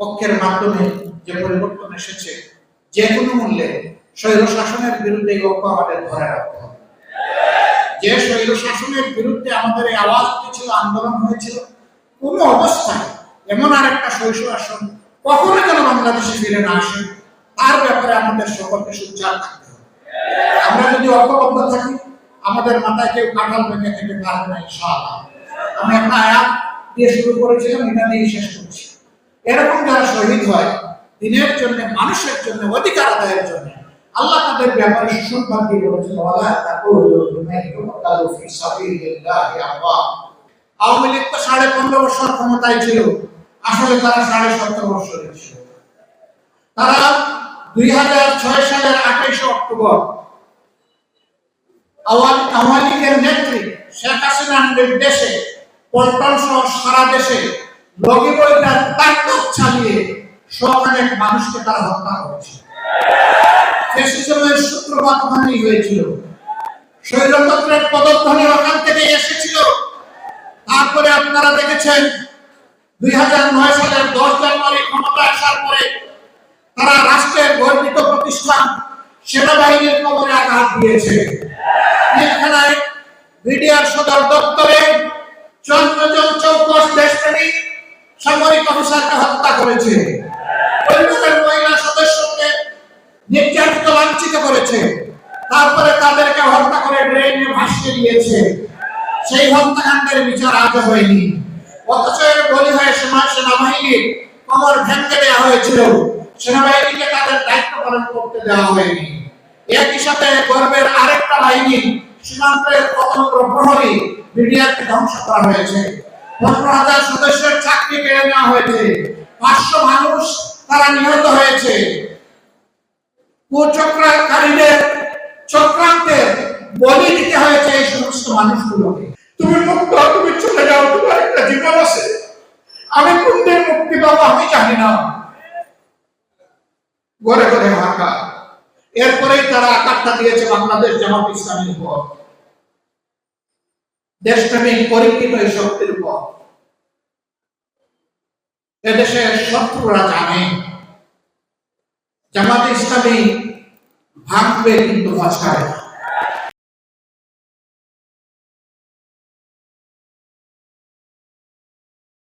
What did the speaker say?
পক্ষের মাধ্যমে যে পরিবর্তন এসেছে, যে কোনো মূল্যে স্বৈর শাসনের বিরুদ্ধে এই ঐক্য আমাদের ধরে রাখতে হবে। যে স্বৈর শাসনের বিরুদ্ধে আমাদের এই আওয়াজ উঠেছিল, আন্দোলন হয়েছিল, কোন অবস্থায় এমন আরেকটা স্বৈর শাসন কখনো যেন বাংলাদেশে ফিরে না আসে, তার ব্যাপারে আমাদের সকলকে সোচ্চার থাকতে হবে। আমরা যদি ঐক্যবদ্ধ থাকি, আমাদের মাথায় কেউ কাঁঠাল ভেঙে খেতে পারবে না ইনশাআল্লাহ। আমি একটা আয়াত দিয়ে শুরু করেছিলাম, এটা দিয়ে শেষ করছি। এরকম যারা শহীদ হয় দিনের জন্য, মানুষের জন্য, অধিকার আদায়ের জন্য, আল্লাহ তাদের ব্যাপারে সুসংবাদ দিয়ে বলেছেন, ওয়ালা তাকুলু লিমান ইউকতালু ফি সাবিলিল্লাহি আমওয়াত। আওয়ামী লীগ তো 15.5 বছর ক্ষমতায় ছিল, আসলে তারা 17.5 বছরের ছিল। তারা 2006 সালের 28 অক্টোবর আওয়ামী লীগের নেত্রী শেখ হাসিনার নির্দেশে পল্টন সহ সারা দেশে লগি বইটার তাণ্ডব চালিয়ে শখানেক মানুষকে তারা হত্যা করেছে। ফ্যাসিজমের সূত্রপাত ওখানেই হয়েছিল, স্বৈরতন্ত্রের পদধ্বনি ওখান থেকে এসেছিল। তারপরে আপনারা দেখেছেন 2009 সালের 10 জানুয়ারি ক্ষমতা আসার পরে তারা রাষ্ট্রের গর্বিত প্রতিষ্ঠান সেনাবাহিনীর কবরে আঘাত দিয়েছে। এখানে বিডিআর সদর দপ্তরে 14 জন চৌকস দেশপ্রেমিক সামরিক অফিসারকে হত্যা করেছে। পরিবারের মহিলা সদস্যকে নির্যাতিত, লাঞ্ছিত করেছে। তারপরে তাদেরকে হত্যা করে ড্রেনে ভাসিয়ে দিয়েছে। সেই হত্যাকাণ্ডের বিচার আজও হয়নি। অথচ বলি হয়ে সেনাবাহিনীর কবর ভেঙে দেওয়া হয়েছিল, সেনাবাহিনীকে তাদের দায়িত্ব পালন করতে দেওয়া হয়নি। একই সাথে গর্বের আরেকটা বাহিনী সীমান্তের স্বতন্ত্র প্রহরী বিডিআরকে ধ্বংস করা হয়েছে। 15,000 সদস্যের চাকরি কেড়ে নেওয়া হয়েছে। 500 মানুষ তারা নিহত হয়েছে। কুচক্রকারীদের চক্রান্তের বলি দিতে হয়েছে এই সমস্ত মানুষগুলোকে। তুমি মুক্ত, তুমি চলে যাও, তোমার একটা জীবন আছে। আমি কোনদিন মুক্তি পাবো আমি জানি না। ঘরে ঘরে হাঁকা। এরপরেই তারা আঘাতটা দিয়েছে বাংলাদেশ জামাত ইসলামীর উপর, দেশপ্রেমিক পরীক্ষিত এই শক্তির উপর। এদেশের শত্রুরা জানে জামাত ইসলামী ভাঙবে কিন্তু ভাষায়